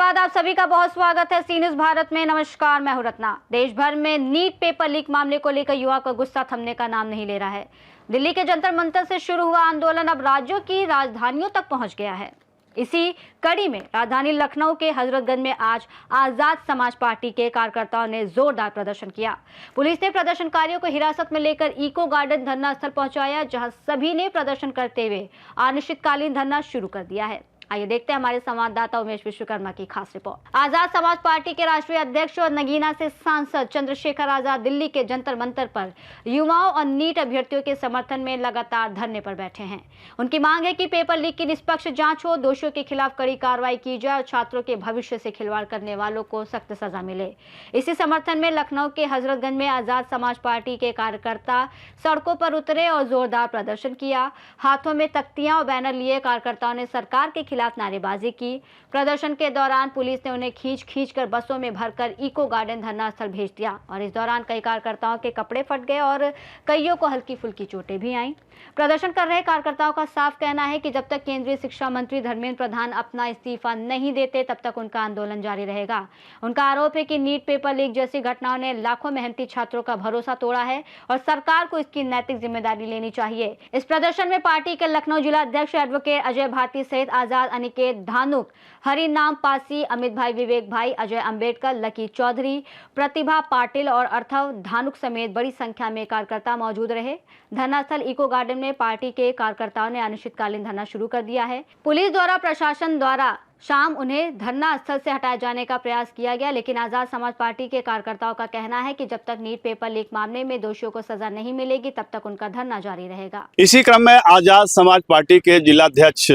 बाद आप सभी का बहुत स्वागत है सी न्यूज़ भारत में। नमस्कार, मैं हूं रत्ना। देश भर में नीट पेपर लीक मामले को लेकर युवा का गुस्सा थमने का नाम नहीं ले रहा है। दिल्ली के जंतर मंतर से शुरू हुआ आंदोलन अब राज्यों की राजधानियों तक पहुंच गया है। इसी कड़ी में राजधानी लखनऊ के हजरतगंज में आज आजाद समाज पार्टी के कार्यकर्ताओं ने जोरदार प्रदर्शन किया। पुलिस ने प्रदर्शनकारियों को हिरासत में लेकर इको गार्डन धरना स्थल पहुंचाया, जहां सभी ने प्रदर्शन करते हुए अनिश्चितकालीन धरना शुरू कर दिया है। आइए देखते हैं हमारे संवाददाता उमेश विश्वकर्मा की खास रिपोर्ट। आजाद समाज पार्टी के राष्ट्रीय अध्यक्ष और नगीना से सांसद चंद्रशेखर आजाद दिल्ली के जंतर मंतर पर युवाओं और नीट अभ्यर्थियों के समर्थन में लगातार धरने पर बैठे हैं। उनकी मांग है कि पेपर लीक की निष्पक्ष जांच हो, दोषियों के खिलाफ कड़ी कार्रवाई की जाए और छात्रों के भविष्य से खिलवाड़ करने वालों को सख्त सजा मिले। इसी समर्थन में लखनऊ के हजरतगंज में आजाद समाज पार्टी के कार्यकर्ता सड़कों पर उतरे और जोरदार प्रदर्शन किया। हाथों में तख्तियां और बैनर लिए कार्यकर्ताओं ने सरकार के खिलाफ नारेबाजी की। प्रदर्शन के दौरान पुलिस ने उन्हें खींच कर बसों में भरकर इको गार्डन धरना स्थल भेज दिया और इस दौरान कई कार्यकर्ताओं के कपड़े फट गए और कईयों को हल्की फुल्की चोटें भी आईं। प्रदर्शन कर रहे कार्यकर्ताओं का साफ कहना है कि जब तक केंद्रीय शिक्षा मंत्री धर्मेंद्र प्रधान अपना इस्तीफा नहीं देते तब तक उनका आंदोलन जारी रहेगा। उनका आरोप है कि नीट पेपर लीक जैसी घटनाओं ने लाखों मेहनती छात्रों का भरोसा तोड़ा है और सरकार को इसकी नैतिक जिम्मेदारी लेनी चाहिए। इस प्रदर्शन में पार्टी के लखनऊ जिला अध्यक्ष एडवोकेट अजय भारती सहित आजाद अनिकेत धानुक, हरिनाम पासी, अमित भाई, विवेक भाई, अजय अंबेडकर, लकी चौधरी, प्रतिभा पाटिल और अर्थव धानुक समेत बड़ी संख्या में कार्यकर्ता मौजूद रहे। धरना स्थल इको गार्डन में पार्टी के कार्यकर्ताओं ने अनिश्चितकालीन धरना शुरू कर दिया है। पुलिस द्वारा प्रशासन द्वारा शाम उन्हें धरना स्थल से हटाए जाने का प्रयास किया गया, लेकिन आजाद समाज पार्टी के कार्यकर्ताओं का कहना है कि जब तक नीट पेपर लीक मामले में दोषियों को सजा नहीं मिलेगी तब तक उनका धरना जारी रहेगा। इसी क्रम में आजाद समाज पार्टी के जिलाध्यक्ष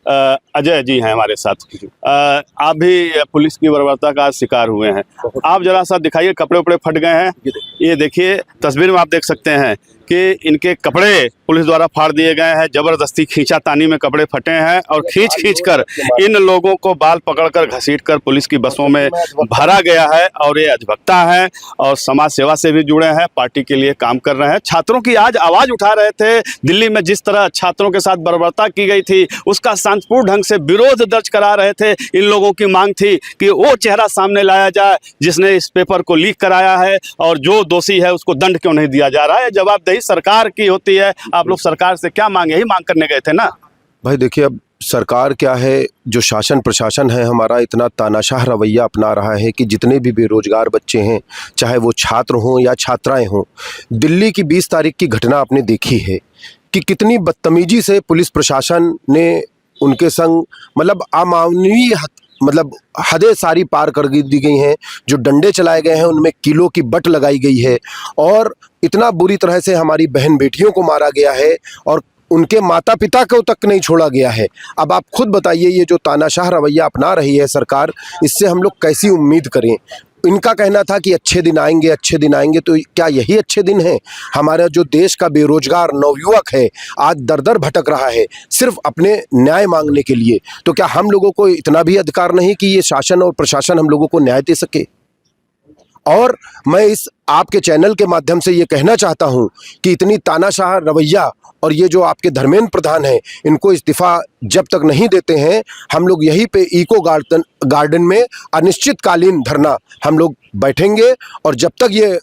अजय जी हैं हमारे साथ। आप भी पुलिस की बर्बरता का शिकार हुए हैं। आप जरा सा दिखाइए, कपड़े उपड़े फट गए हैं। ये देखिए तस्वीर में आप देख सकते हैं कि इनके कपड़े पुलिस द्वारा फाड़ दिए गए हैं। जबरदस्ती खींचातानी में कपड़े फटे हैं और खींच कर इन लोगों को बाल पकड़कर घसीटकर पुलिस की बसों में भरा गया है। और ये अधभक्ता हैं और समाज सेवा से भी जुड़े हैं, पार्टी के लिए काम कर रहे हैं। छात्रों की आज आवाज उठा रहे थे। दिल्ली में जिस तरह छात्रों के साथ बर्बरता की गई थी उसका शांतिपूर्ण ढंग से विरोध दर्ज करा रहे थे। इन लोगों की मांग थी कि वो चेहरा सामने लाया जाए जिसने इस पेपर को लीक कराया है और जो दोषी है उसको दंड क्यों नहीं दिया जा रहा है। जवाबदेही सरकार की होती है। आप लोग सरकार से क्या मांगे, यही मांग करने गए थे ना? भाई देखिए, अब सरकार क्या है, जो शासन प्रशासन है हमारा इतना तानाशाह रवैया अपना रहा है कि जितने भी बेरोजगार बच्चे हैं, चाहे वो छात्र हों या छात्राएं हों, दिल्ली की 20 तारीख की घटना आपने देखी है कि कितनी बदतमीजी से पुलिस प्रशासन ने उनके संग मतलब अमानवीय हदें सारी पार कर दी गई हैं। जो डंडे चलाए गए हैं उनमें किलो की बट लगाई गई है और इतना बुरी तरह से हमारी बहन बेटियों को मारा गया है और उनके माता पिता को तक नहीं छोड़ा गया है। अब आप खुद बताइए, ये जो तानाशाह रवैया अपना रही है सरकार, इससे हम लोग कैसी उम्मीद करें। इनका कहना था कि अच्छे दिन आएंगे, तो क्या यही अच्छे दिन हैं? हमारा जो देश का बेरोजगार नवयुवक है आज दर दर भटक रहा है सिर्फ अपने न्याय मांगने के लिए। तो क्या हम लोगों को इतना भी अधिकार नहीं कि ये शासन और प्रशासन हम लोगों को न्याय दे सके? और मैं इस आपके चैनल के माध्यम से ये कहना चाहता हूँ कि इतनी तानाशाह रवैया और ये जो आपके धर्मेंद्र प्रधान हैं, इनको इस्तीफा जब तक नहीं देते हैं, हम लोग यहीं पे इको गार्डन में अनिश्चितकालीन धरना हम लोग बैठेंगे और जब तक ये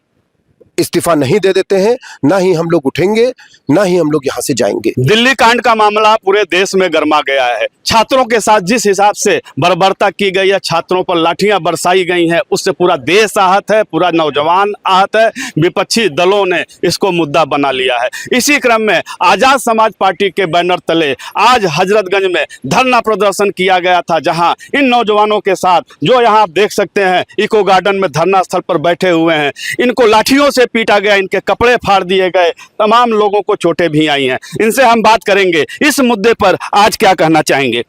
इस्तीफा नहीं दे देते हैं ना ही हम लोग उठेंगे, ना ही हम लोग यहाँ से जाएंगे। दिल्ली कांड का मामला पूरे देश में गर्मा गया है। छात्रों के साथ जिस हिसाब से बर्बरता की गई है, छात्रों पर लाठियां बरसाई गई हैं, उससे पूरा देश आहत है, पूरा नौजवान आहत है। विपक्षी दलों ने इसको मुद्दा बना लिया है। इसी क्रम में आजाद समाज पार्टी के बैनर तले आज हजरतगंज में धरना प्रदर्शन किया गया था, जहां इन नौजवानों के साथ जो यहाँ आप देख सकते हैं इको गार्डन में धरना स्थल पर बैठे हुए हैं, इनको लाठियों से पीटा गया, इनके कपड़े फाड़ दिए गए, तमाम लोगों को चोटें भी आई हैं। इनसे हम बात करेंगे इस मुद्दे पर आज क्या कहना चाहेंगे।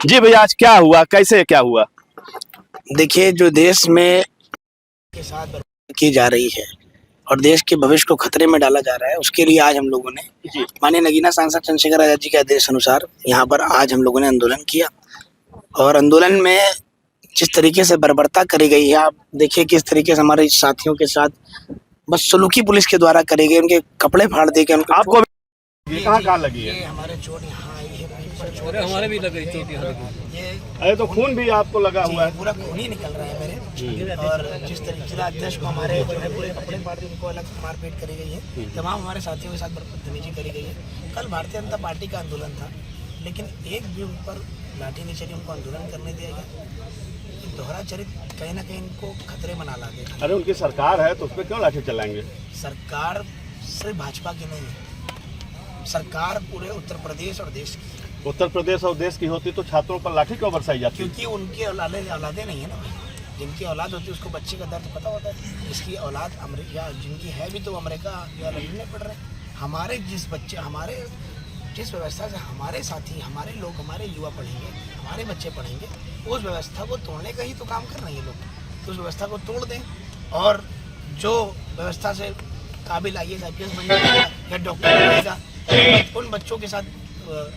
जी भैया, आज क्या हुआ, कैसे क्या हुआ? देखिए, जो देश में के साथ की जा रही है और देश के भविष्य को खतरे में डाला जा रहा है, उसके लिए आज हम लोगों ने माननीय नगीना सांसद चंद्रशेखर आजाद जी के आदेश अनुसार यहाँ पर आज हम लोगों ने आंदोलन किया। और आंदोलन में जिस तरीके से बर्बरता करी गई है, आप देखिए किस तरीके से हमारे साथियों के साथ बदसलूकी पुलिस के द्वारा करी गई, उनके कपड़े फाड़ दिए गए। आपको कहाँ लगी है? हमारे चोट यहाँ आई है भाई। छोटे हमारे भी लग गई चोटी ये अरे तो खून भी आपको लगा हुआ है। पूरा खून ही निकल रहा है मेरे। और जिस तरीके जिला अध्यक्ष को हमारे जो है पूरे कपड़े फाड़ के उनको अलग मारपीट करी गई है, तमाम हमारे साथियों के साथ बदतमीजी करी गई है। कल भारतीय जनता पार्टी का आंदोलन था, लेकिन एक भी उन पर लाठी नहीं चली, उनको आंदोलन करने दिया गया। ये दोहरा चरित्र कहीं ना कहीं इनको खतरे में ना ला देगा। अरे उनकी सरकार है तो उस पर क्यों लाठी चलाएंगे? सरकार सिर्फ भाजपा की नहीं है, सरकार पूरे उत्तर प्रदेश और देश की। उत्तर प्रदेश और देश की होती तो छात्रों पर लाठी क्यों बरसाई जाती? क्योंकि उनकी औलादें नहीं है ना भाई। जिनकी औलाद होती है उसको बच्चे का दर्द पता होता है। इसकी औलाद अमेरिका जिनकी है भी तो अमेरिका या लंदन में पढ़ रहे हैं। हमारे जिस व्यवस्था से हमारे साथी, हमारे लोग, हमारे युवा पढ़ेंगे, हमारे बच्चे पढ़ेंगे, उस व्यवस्था को तोड़ने का ही तो काम कर रहे हैं ये लोग। तो उस व्यवस्था को तोड़ दें और जो व्यवस्था से काबिल IAS IPS बन जाएगा या डॉक्टर बनेगा, उन बच्चों के साथ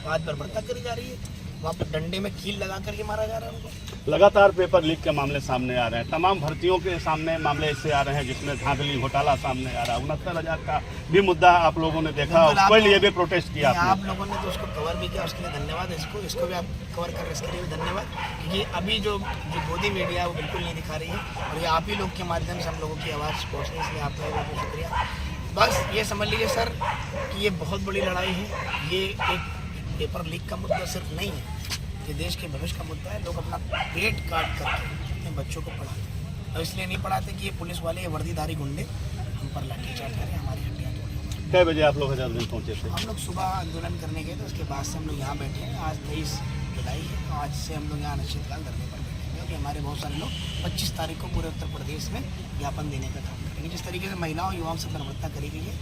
आज बर्बरता करी जा रही है। वहाँ पर डंडे में कील लगा करके मारा जा रहा है उनको। लगातार पेपर लीक के मामले सामने आ रहे हैं, तमाम भर्तियों के सामने मामले ऐसे आ रहे हैं जिसमें धांधली घोटाला सामने आ रहा है। 69,000 का भी मुद्दा आप लोगों ने देखा, उसके लिए भी प्रोटेस्ट किया आप लोगों ने तो उसको कवर भी किया, उसके लिए धन्यवाद। इसको भी आप कवर कर रहे हैं, इसके लिए भी धन्यवाद। क्योंकि अभी जो गोदी मीडिया है वो बिल्कुल नहीं दिखा रही है और ये आप ही लोग के माध्यम से हम लोगों की आवाज़ पहुँचने, इसलिए आप लोगों को शुक्रिया। बस ये समझ लीजिए सर कि ये बहुत बड़ी लड़ाई है। ये एक पेपर लीक का मुद्दा सिर्फ नहीं है, ये देश के भविष्य का मुद्दा है। लोग अपना पेट काट करके अपने बच्चों को पढ़ाते हैं और इसलिए नहीं पढ़ाते कि ये पुलिस वाले, ये वर्दीधारी गुंडे हम पर लाठीचार्ज करें, हमारी हड्डियाँ तोड़ें। कै बजे आप लोग हजारीबाग पहुँचे थे? हम लोग सुबह आंदोलन करने गए थे, उसके बाद से हम लोग यहाँ बैठे हैं। आज 23 जुलाई है, तो आज से हम लोग यहाँ अनिश्चितकाल धरने पर बैठे हैं क्योंकि हमारे बहुत सारे लोग 25 तारीख को पूरे उत्तर प्रदेश में ज्ञापन देने का काम करेंगे। जिस तरीके से महिलाओं युवाओं से बर्बरता करी गई है,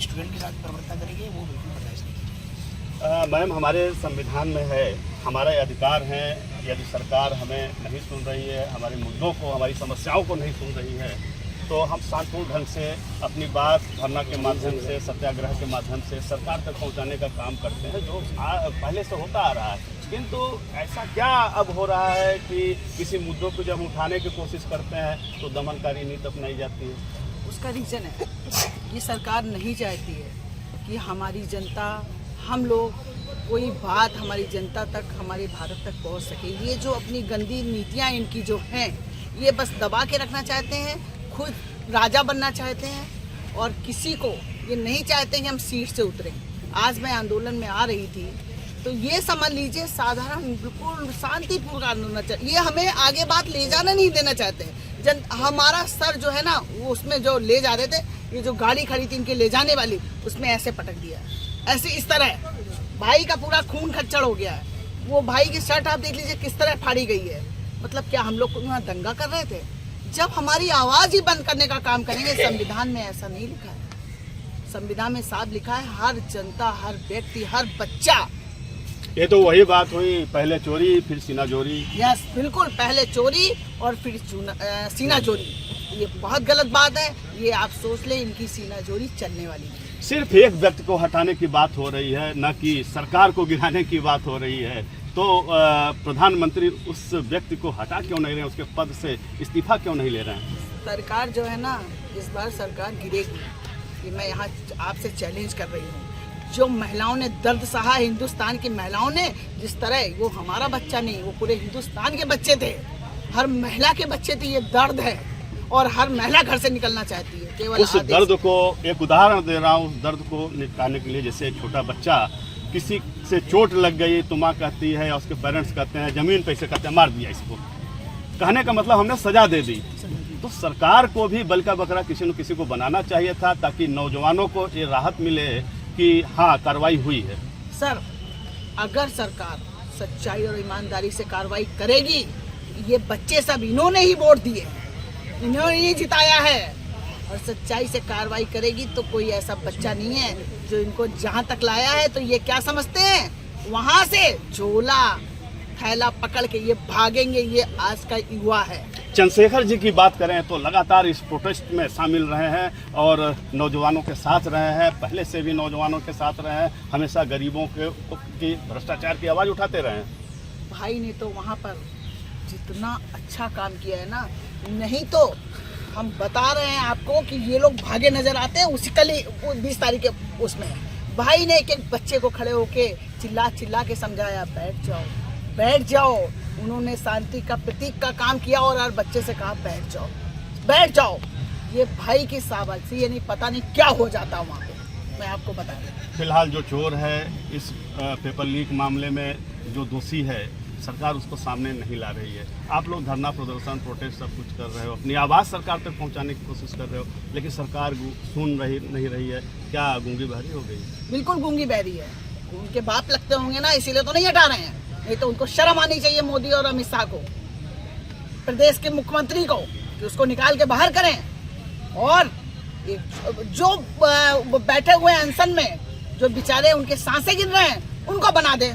स्टूडेंट के साथ बर्बरता करी गई है, वो बिल्कुल बर्दाश्त नहीं की जाएगी। मैम, हमारे संविधान में है, हमारे अधिकार हैं। यदि सरकार हमें नहीं सुन रही है, हमारे मुद्दों को, हमारी समस्याओं को नहीं सुन रही है, तो हम शांतिपूर्ण ढंग से अपनी बात धरना के माध्यम से, सत्याग्रह के माध्यम से सरकार तक पहुंचाने का काम करते हैं, जो पहले से होता आ रहा है। किंतु ऐसा क्या अब हो रहा है कि किसी मुद्दों को जब उठाने की कोशिश करते हैं तो दमनकारी नीति अपनाई जाती है? उसका रीज़न है कि सरकार नहीं चाहती है कि हमारी जनता, हम लोग, कोई बात हमारी जनता तक, हमारे भारत तक पहुंच सके। ये जो अपनी गंदी नीतियां इनकी जो हैं, ये बस दबा के रखना चाहते हैं, खुद राजा बनना चाहते हैं और किसी को ये नहीं चाहते कि हम सीट से उतरें। आज मैं आंदोलन में आ रही थी तो ये समझ लीजिए साधारण बिल्कुल शांतिपूर्ण आंदोलन चाहिए। ये हमें आगे बात ले जाना नहीं देना चाहते हैं। हमारा सर जो है ना, वो उसमें जो ले जा रहे थे, ये जो गाड़ी खड़ी थी इनके ले जाने वाली, उसमें ऐसे पटक दिया, ऐसे इस तरह भाई का पूरा खून खच्चड़ हो गया है। वो भाई की शर्ट आप देख लीजिए किस तरह फाड़ी गई है। मतलब क्या हम लोग वहाँ दंगा कर रहे थे? जब हमारी आवाज़ ही बंद करने का काम करेंगे। संविधान में ऐसा नहीं लिखा है। संविधान में साफ लिखा है हर जनता, हर व्यक्ति, हर बच्चा। ये तो वही बात हुई, पहले चोरी फिर सीना चोरी। यस, बिल्कुल, पहले चोरी और फिर सीना चोरी। ये बहुत गलत बात है। ये आप सोच लें, इनकी सीना चोरी चलने वाली है। सिर्फ एक व्यक्ति को हटाने की बात हो रही है, न कि सरकार को गिराने की बात हो रही है। तो प्रधानमंत्री उस व्यक्ति को हटा क्यों नहीं रहे हैं, उसके पद से इस्तीफा क्यों नहीं ले रहे हैं? सरकार जो है ना, इस बार सरकार गिरेगी। ये मैं यहाँ आपसे चैलेंज कर रही हूँ। जो महिलाओं ने दर्द सहा, हिंदुस्तान की महिलाओं ने, जिस तरह, वो हमारा बच्चा नहीं, वो पूरे हिंदुस्तान के बच्चे थे, हर महिला के बच्चे थे। ये दर्द है और हर महिला घर से निकलना चाहती है। केवल उस दर्द को, एक उदाहरण दे रहा हूँ, उस दर्द को निपटाने के लिए, जैसे छोटा बच्चा, किसी से चोट लग गई तो माँ कहती है या उसके पेरेंट्स कहते हैं जमीन पे से कहते हैं मार दिया इसको, कहने का मतलब हमने सजा दे दी। तो सरकार को भी बल का बकरा किसी न किसी को बनाना चाहिए था, ताकि नौजवानों को ये राहत मिले कि हाँ, कार्रवाई हुई है। सर, अगर सरकार सच्चाई और ईमानदारी से कार्रवाई करेगी, ये बच्चे सब इन्होंने ही वोट दिए, इन्होंने ही जिताया है, और सच्चाई से कार्रवाई करेगी तो कोई ऐसा बच्चा नहीं है जो इनको जहाँ तक लाया है। तो ये क्या समझते हैं, वहाँ से झोला थैला पकड़ के ये भागेंगे। ये आज का युवा है। चंद्रशेखर जी की बात करें तो लगातार इस प्रोटेस्ट में शामिल रहे हैं और नौजवानों के साथ रहे हैं, पहले से भी नौजवानों के साथ रहे हैं, हमेशा गरीबों की भ्रष्टाचार की आवाज़ उठाते रहे हैं। भाई ने तो वहाँ पर जितना अच्छा काम किया है ना, नहीं तो हम बता रहे हैं आपको कि ये लोग भागे नजर आते हैं। उसी कल 20 तारीख के उसमें भाई ने एक एक बच्चे को खड़े होके चिल्ला चिल्ला के समझाया बैठ जाओ। उन्होंने शांति का प्रतीक का काम किया और बच्चे से कहा बैठ जाओ। ये भाई की शाबाशी, ये नहीं पता नहीं क्या हो जाता वहाँ पे, मैं आपको बता दूं। फिलहाल जो चोर है इस पेपर लीक मामले में जो दोषी है, सरकार उसको सामने नहीं ला रही है। आप लोग धरना प्रदर्शन प्रोटेस्ट सब कुछ कर रहे हो, अपनी आवाज़ सरकार तक पहुंचाने की कोशिश कर रहे हो, लेकिन सरकार सुन नहीं रही है। क्या गूंगी बहरी हो गई? बिल्कुल गूंगी बहरी है। उनके बाप लगते होंगे ना, इसीलिए तो नहीं हटा रहे हैं। नहीं तो उनको शर्म आनी चाहिए मोदी और अमित शाह को, प्रदेश के मुख्यमंत्री को, कि उसको निकाल के बाहर करें। और जो बैठे हुए हैं अनशन में, जो बेचारे उनके सांसें गिर रहे हैं, उनको बना दे।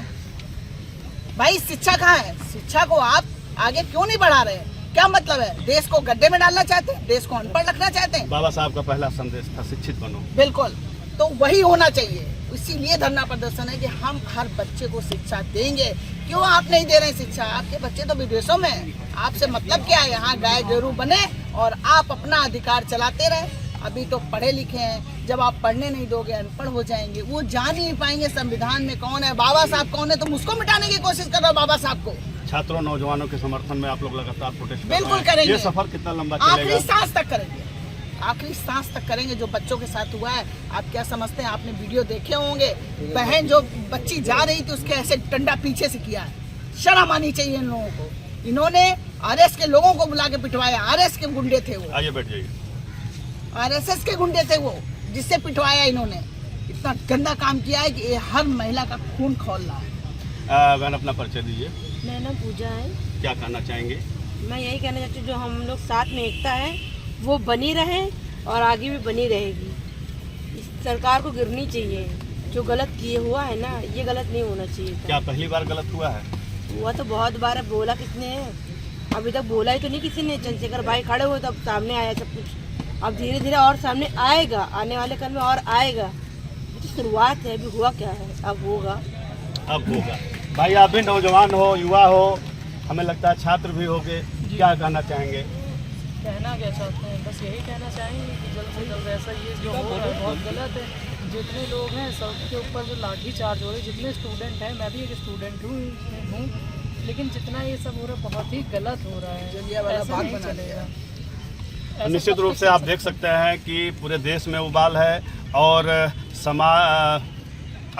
भाई शिक्षा कहाँ है? शिक्षा को आप आगे क्यों नहीं बढ़ा रहे? क्या मतलब है? देश को गड्ढे में डालना चाहते हैं? देश को अनपढ़ रखना चाहते हैं? बाबा साहब का पहला संदेश था शिक्षित बनो। बिल्कुल, तो वही होना चाहिए। इसीलिए धरना प्रदर्शन है कि हम हर बच्चे को शिक्षा देंगे। क्यों आप नहीं दे रहे हैं शिक्षा? आपके बच्चे तो विदेशों में हैं। आपसे मतलब क्या है? यहाँ गाय गरू बने और आप अपना अधिकार चलाते रहे। अभी तो पढ़े लिखे हैं, जब आप पढ़ने नहीं दोगे अनपढ़ हो जाएंगे। वो जान ही नहीं पाएंगे संविधान में कौन है, बाबा साहब कौन है। तुम उसको मिटाने की कोशिश कर रहे हो, बाबा साहब को। छात्रों नौजवानों के समर्थन में आप लोग लगातार प्रोटेस्ट कर रहे हैं। बिल्कुल करेंगे। ये सफर कितना लंबा चलेगा? आखिरी सांस तक करेंगे, आखिरी सांस तक करेंगे। जो बच्चों के साथ हुआ है, आप क्या समझते हैं? आपने वीडियो देखे होंगे, बहन जो बच्ची जा रही थी उसके ऐसे डंडा पीछे से किया है। शर्म आनी चाहिए इन लोगों को। इन्होंने आरएस के लोगों को बुला के पिटवाया। आरएस के गुंडे थे वो, आइए बैठ जाइए। आरएसएस के गुंडे थे वो, जिससे पिटवाया इन्होंने। इतना गंदा काम किया है कि ये हर महिला का खून खौल रहा है। बहन अपना परिचय दीजिए। मेरा नाम पूजा है। क्या कहना चाहेंगे? मैं यही कहना चाहती हूँ, जो हम लोग साथ में एकता है वो बनी रहे और आगे भी बनी रहेगी। इस सरकार को गिरनी चाहिए। जो गलत किए हुआ है ना, ये गलत नहीं होना चाहिए था। क्या पहली बार गलत हुआ है? हुआ तो बहुत बार है। बोला किसने है? अभी तक बोला ही तो नहीं किसी ने। चंद्रशेखर भाई खड़े हुए तब सामने आया सब कुछ। अब धीरे धीरे और सामने आएगा, आने वाले कल में और आएगा। ये तो शुरुआत है, अभी हुआ क्या है, अब होगा। भाई आप भी नौजवान हो, युवा हो, हमें लगता है छात्र भी होगे, क्या कहना चाहेंगे? कहना क्या चाहते हैं? बस यही कहना चाहेंगे कि जल्द से जल्द ऐसा ये जो हो रहा है बहुत गलत है। जितने लोग हैं सबके ऊपर जो लाठी चार्ज हो रहे, जितने स्टूडेंट हैं, मैं भी एक स्टूडेंट हूँ, लेकिन जितना ये सब हो रहा है बहुत ही गलत हो रहा है। ऐसा नहीं चलेगा। निश्चित रूप से आप देख सकते हैं कि पूरे देश में उबाल है। और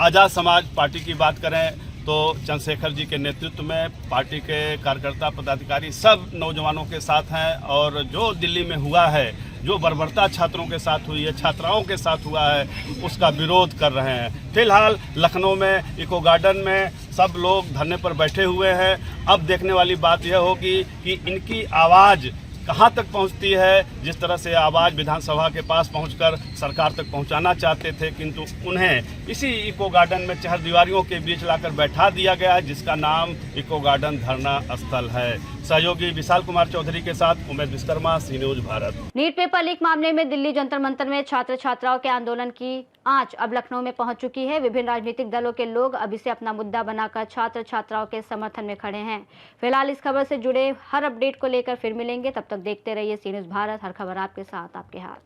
आज़ाद समाज पार्टी की बात करें तो चंद्रशेखर जी के नेतृत्व में पार्टी के कार्यकर्ता पदाधिकारी सब नौजवानों के साथ हैं। और जो दिल्ली में हुआ है, जो बर्बरता छात्रों के साथ हुई है, छात्राओं के साथ हुआ है, उसका विरोध कर रहे हैं। फिलहाल लखनऊ में इको गार्डन में सब लोग धरने पर बैठे हुए हैं। अब देखने वाली बात यह होगी कि इनकी आवाज़ कहाँ तक पहुँचती है। जिस तरह से आवाज़ विधानसभा के पास पहुंचकर सरकार तक पहुंचाना चाहते थे, किंतु उन्हें इसी इको गार्डन में चहरदीवारियों के बीच लाकर बैठा दिया गया है, जिसका नाम इको गार्डन धरना स्थल है। सहयोगी विशाल कुमार चौधरी के साथ Umed Vishwakarma, C news Bharat. NEET paper leak मामले में दिल्ली जंतर मंतर में छात्र छात्राओं के आंदोलन की आंच अब लखनऊ में पहुंच चुकी है। विभिन्न राजनीतिक दलों के लोग अब इसे अपना मुद्दा बनाकर छात्र छात्राओं के समर्थन में खड़े हैं। फिलहाल इस खबर से जुड़े हर अपडेट को लेकर फिर मिलेंगे। तब तक देखते रहिए सी न्यूज भारत, हर खबर आपके साथ, आपके हाथ।